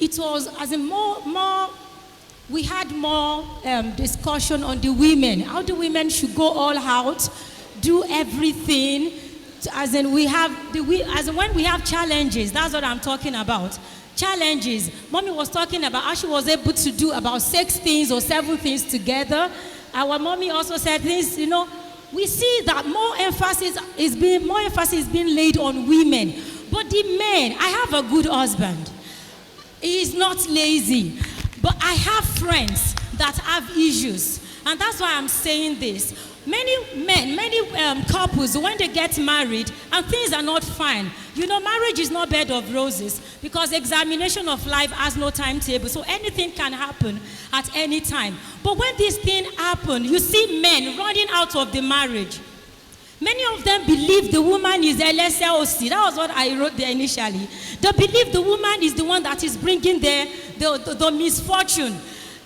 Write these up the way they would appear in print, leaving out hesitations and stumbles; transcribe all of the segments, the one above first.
it was as in more. We had more discussion on the women. How the women should go all out, do everything. As in when we have challenges, that's what I'm talking about. Challenges. Mommy was talking about how she was able to do about 6 things or 7 things together. Our mommy also said things, we see that more emphasis is being laid on women. But the men, I have a good husband. He is not lazy. But I have friends that have issues. And that's why I'm saying this. Many couples, when they get married and things are not fine, marriage is not bed of roses, because examination of life has no timetable. So anything can happen at any time. But when this thing happens, you see men running out of the marriage. Many of them believe the woman is LSLC. That was what I wrote there initially. They believe the woman is the one that is bringing the misfortune.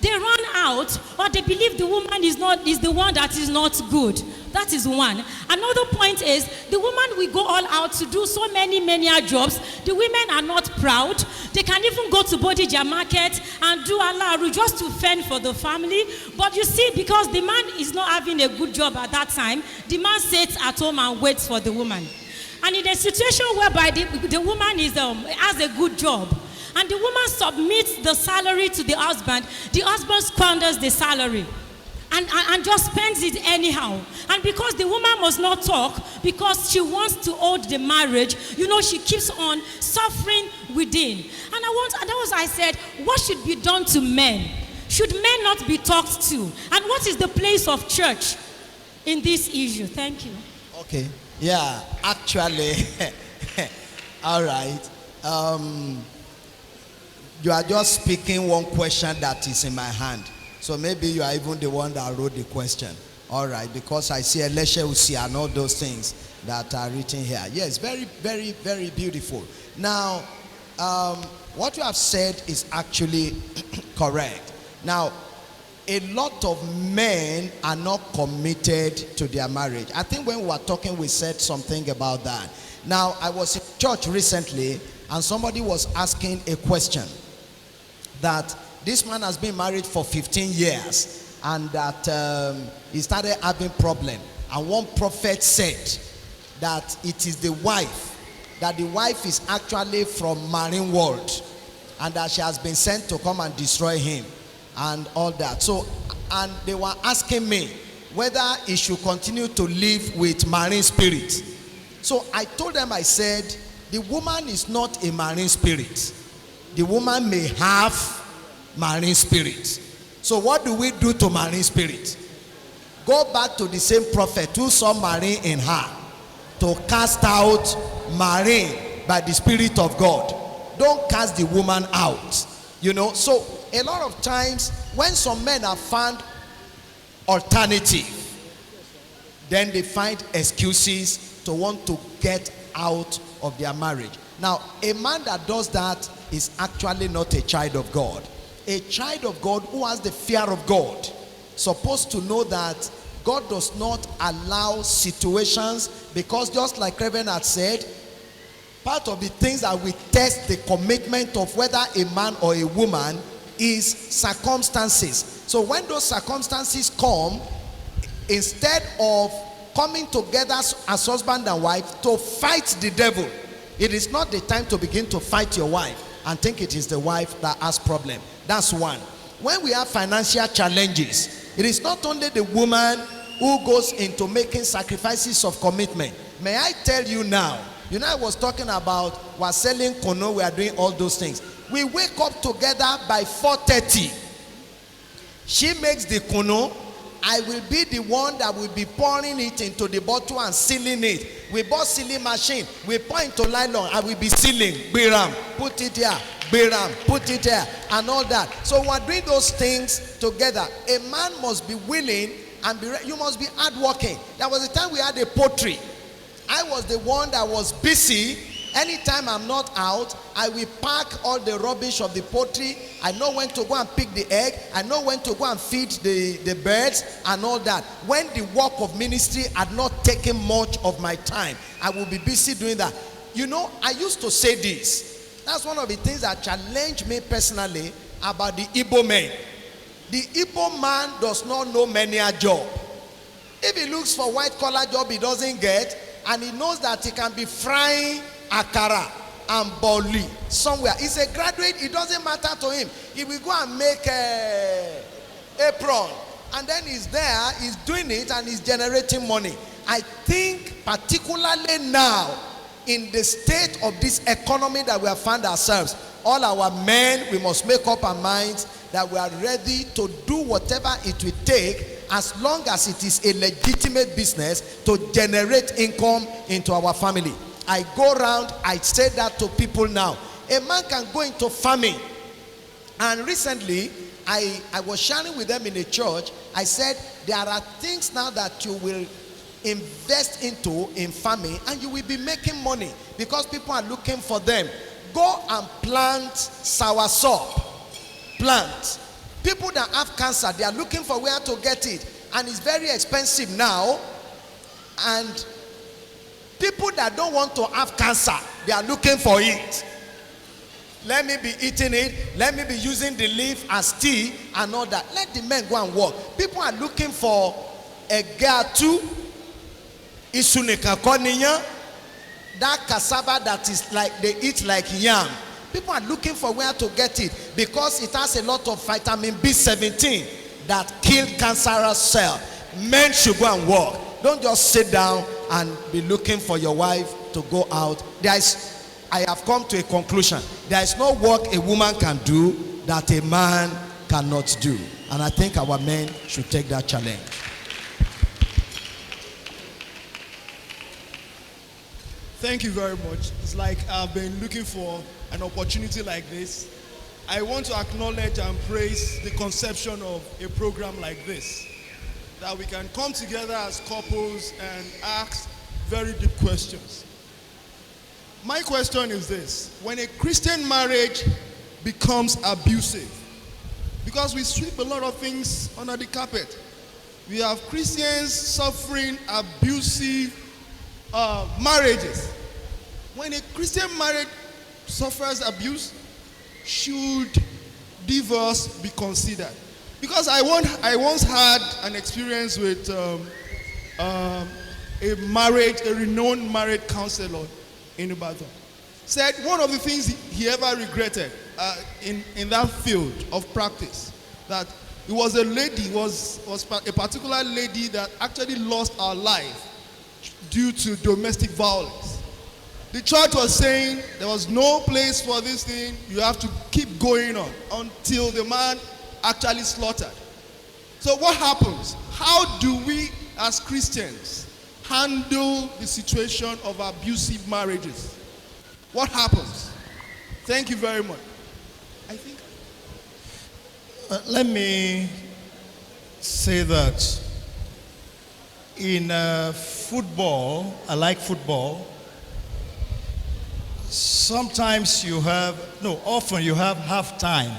They run out, or they believe the woman is the one that is not good. That is one. Another point is the woman will go all out to do so many jobs. The women are not proud. They can even go to Bodija market and do alaru just to fend for the family. But you see, because the man is not having a good job at that time, the man sits at home and waits for the woman. And in a situation whereby the woman has a good job, and the woman submits the salary to the husband squanders the salary and just spends it anyhow. And because the woman must not talk, because she wants to hold the marriage, she keeps on suffering within. And that was I said, what should be done to men? Should men not be talked to? And what is the place of church in this issue? Thank you. Okay. Yeah, actually, all right. You are just speaking one question that is in my hand. So maybe you are even the one that wrote the question. All right, because I see Eleshe Usi and all those things that are written here. Yes, very, very, very beautiful. Now, what you have said is actually correct. Now, a lot of men are not committed to their marriage. I think when we were talking, we said something about that. Now, I was in church recently, and somebody was asking a question. That this man has been married for 15 years and that he started having problem. And one prophet said that it is the wife, that the wife is actually from marine world and that she has been sent to come and destroy him and all that. So, and they were asking me whether he should continue to live with marine spirit. So I told them, I said, the woman is not a marine spirit. The woman may have marine spirit. So what do we do to marine spirit? Go back to the same prophet who saw marine in her to cast out marine by the Spirit of God. Don't cast the woman out. So a lot of times when some men have found alternative, then they find excuses to want to get out of their marriage. Now, a man that does that is actually not a child of God. A child of God who has the fear of God supposed to know that God does not allow situations, because just like Reverend had said, part of the things that we test the commitment of whether a man or a woman is circumstances. So when those circumstances come, instead of coming together as husband and wife to fight the devil, it is not the time to begin to fight your wife and think it is the wife that has problem. That's one. When we have financial challenges, it is not only the woman who goes into making sacrifices of commitment. May I tell you now, I was talking about we're selling kono, we are doing all those things. We wake up together by 4:30. She makes the kono. I will be the one that will be pouring it into the bottle and sealing it. We bought sealing machine. We pour into nylon. I will be sealing. Biram, put it here. Biram, put it here. And all that. So we're doing those things together. A man must be willing and you must be hardworking. There was a time we had a poultry. I was the one that was busy. Anytime I'm not out, I will pack all the rubbish of the poultry. I know when to go and pick the egg. I know when to go and feed the birds and all that. When the work of ministry had not taken much of my time, I will be busy doing that. I used to say this. That's one of the things that challenged me personally about the Igbo men. The Igbo man does not know many a job. If he looks for white collar job he doesn't get, and he knows that he can be frying akara and boli somewhere. He's a graduate, it doesn't matter to him. He will go and make a apron, and then he's there, he's doing it, and he's generating money. I think particularly now, in the state of this economy that we have found ourselves, all our men, we must make up our minds that we are ready to do whatever it will take, as long as it is a legitimate business, to generate income into our family. I go around, I say that to people now. A man can go into farming. And recently, I was sharing with them in a church. I said, there are things now that you will invest into in farming, and you will be making money because people are looking for them. Go and plant soursop. Plant. People that have cancer, they are looking for where to get it, and it's very expensive now. And people that don't want to have cancer, they are looking for it. Let me be eating it, let me be using the leaf as tea and all that. Let the men go and work. People are looking for a gatu, isunekakoniya, that cassava that is like, they eat like yam. People are looking for where to get it because it has a lot of vitamin B17 that kill cancerous cell. Men should go and work. Don't just sit down and be looking for your wife to go out. I have come to a conclusion. There is no work a woman can do that a man cannot do. And I think our men should take that challenge. Thank you very much. It's like I've been looking for an opportunity like this. I want to acknowledge and praise the conception of a program like this, that we can come together as couples and ask very deep questions. My question is this: when a Christian marriage becomes abusive, because we sweep a lot of things under the carpet, we have Christians suffering abusive marriages. When a Christian marriage suffers abuse, should divorce be considered? Because I once had an experience with a renowned marriage counselor in Ibadan. Said one of the things he ever regretted in that field of practice, that it was a lady, was a particular lady that actually lost her life due to domestic violence. The church was saying there was no place for this thing, you have to keep going on until the man actually slaughtered. So what happens? How do we as Christians handle the situation of abusive marriages? What happens? Thank you very much. I think. Let me say that in football, I like football. Sometimes often you have half time.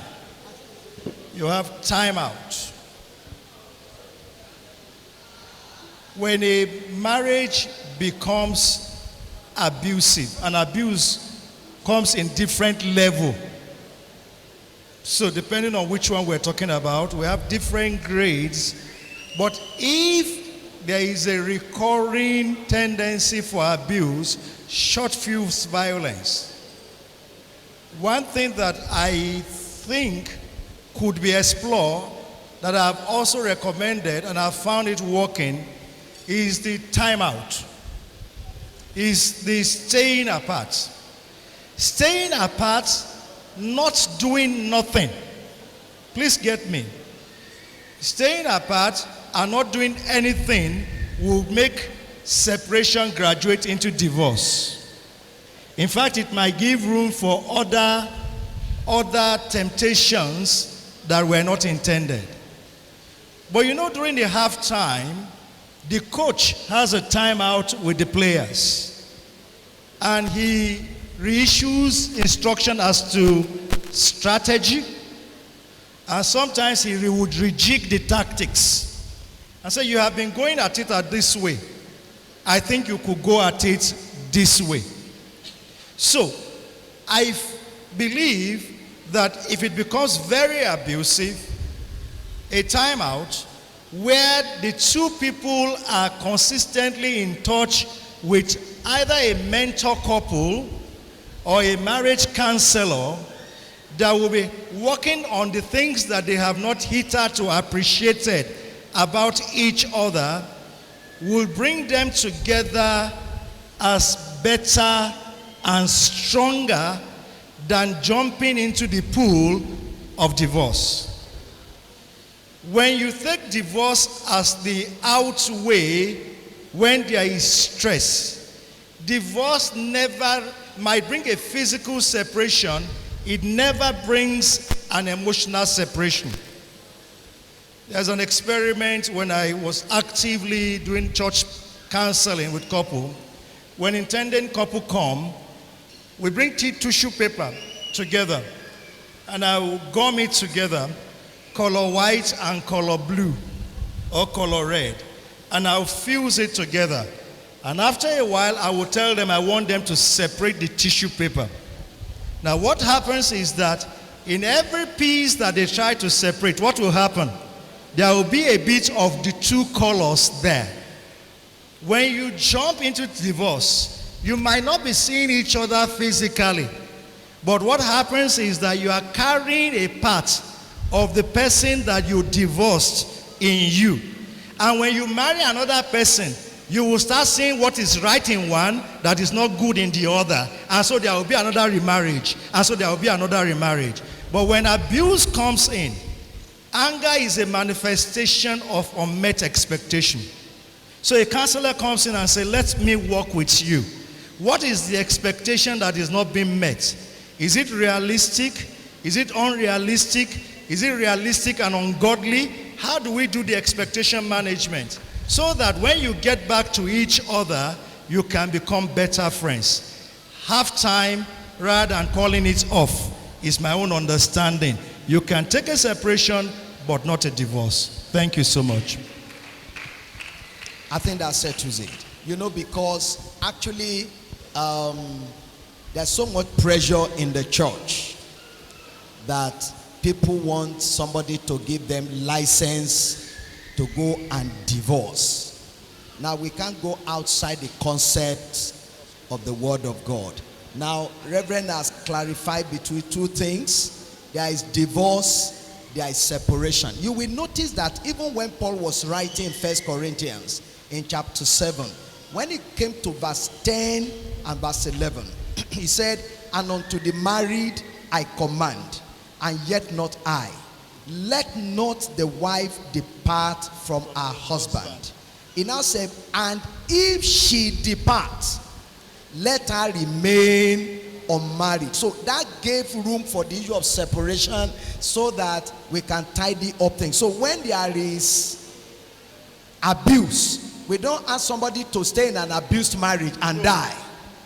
You have timeout. When a marriage becomes abusive, and abuse comes in different level. So depending on which one we're talking about, we have different grades. But if there is a recurring tendency for abuse, short fuse violence, one thing that I think could be explored, that I've also recommended and I've found it working, is the timeout, is the staying apart. Staying apart, not doing nothing. Please get me. Staying apart and not doing anything will make separation graduate into divorce. In fact, it might give room for other temptations that were not intended. But during the halftime, the coach has a timeout with the players, and he reissues instruction as to strategy, and sometimes he would rejig the tactics and say, you have been going at it this way, I think you could go at it this way. So I believe that if it becomes very abusive, a timeout where the two people are consistently in touch with either a mentor couple or a marriage counselor that will be working on the things that they have not hitherto appreciated about each other, will bring them together as better and stronger than jumping into the pool of divorce. When you take divorce as the out way when there is stress, divorce never might bring a physical separation, it never brings an emotional separation. There's an experiment when I was actively doing church counseling with couple. When intending couple come, we bring tissue paper together and I will gum it together, color white and color blue or color red, and I'll fuse it together. And after a while, I will tell them I want them to separate the tissue paper. Now what happens is that in every piece that they try to separate, what will happen? There will be a bit of the two colors there. When you jump into divorce, you might not be seeing each other physically, but what happens is that you are carrying a part of the person that you divorced in you. And when you marry another person, you will start seeing what is right in one that is not good in the other. And so there will be another remarriage. And so there will be another remarriage. But when abuse comes in, anger is a manifestation of unmet expectation. So a counselor comes in and says, let me work with you. What is the expectation that is not being met? Is it realistic? Is it unrealistic? Is it realistic and ungodly? How do we do the expectation management? So that when you get back to each other, you can become better friends. Half time rather than calling it off is my own understanding. You can take a separation, but not a divorce. Thank you so much. I think that settles it. You know, because actually there's so much pressure in the church that people want somebody to give them license to go and divorce. Now we can't go outside the concept of the word of God. Now Reverend has clarified between two things. There is divorce, there is separation. You will notice that even when Paul was writing 1 Corinthians in chapter 7, when it came to verse 10 and verse 11, he said, and unto the married I command, and yet not I. Let not the wife depart from her husband. He now said, and if she depart, let her remain unmarried. So that gave room for the issue of separation so that we can tidy up things. So when there is abuse, we don't ask somebody to stay in an abused marriage and die.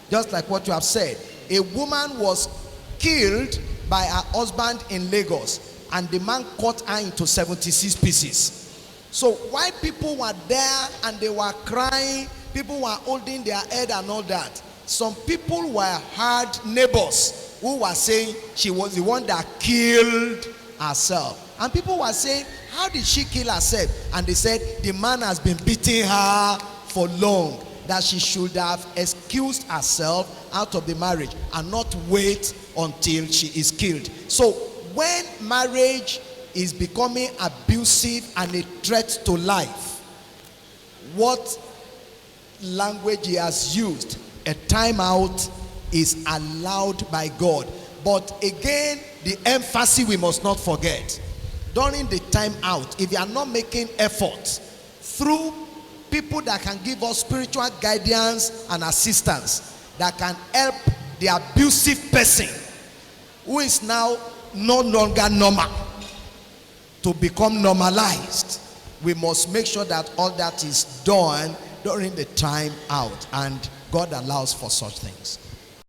Just like what you have said. A woman was killed by her husband in Lagos, and the man cut her into 76 pieces. So while people were there and they were crying, people were holding their head and all that, some people were hard neighbors who were saying she was the one that killed herself. And people were saying, how did she kill herself? And they said, the man has been beating her for long, that she should have excused herself out of the marriage and not wait until she is killed. So when marriage is becoming abusive and a threat to life, what language he has used, a timeout, is allowed by God. But again, the emphasis we must not forget. During the timeout, if you are not making effort through people that can give us spiritual guidance and assistance, that can help the abusive person who is now no longer normal to become normalized, we must make sure that all that is done during the time out, and God allows for such things.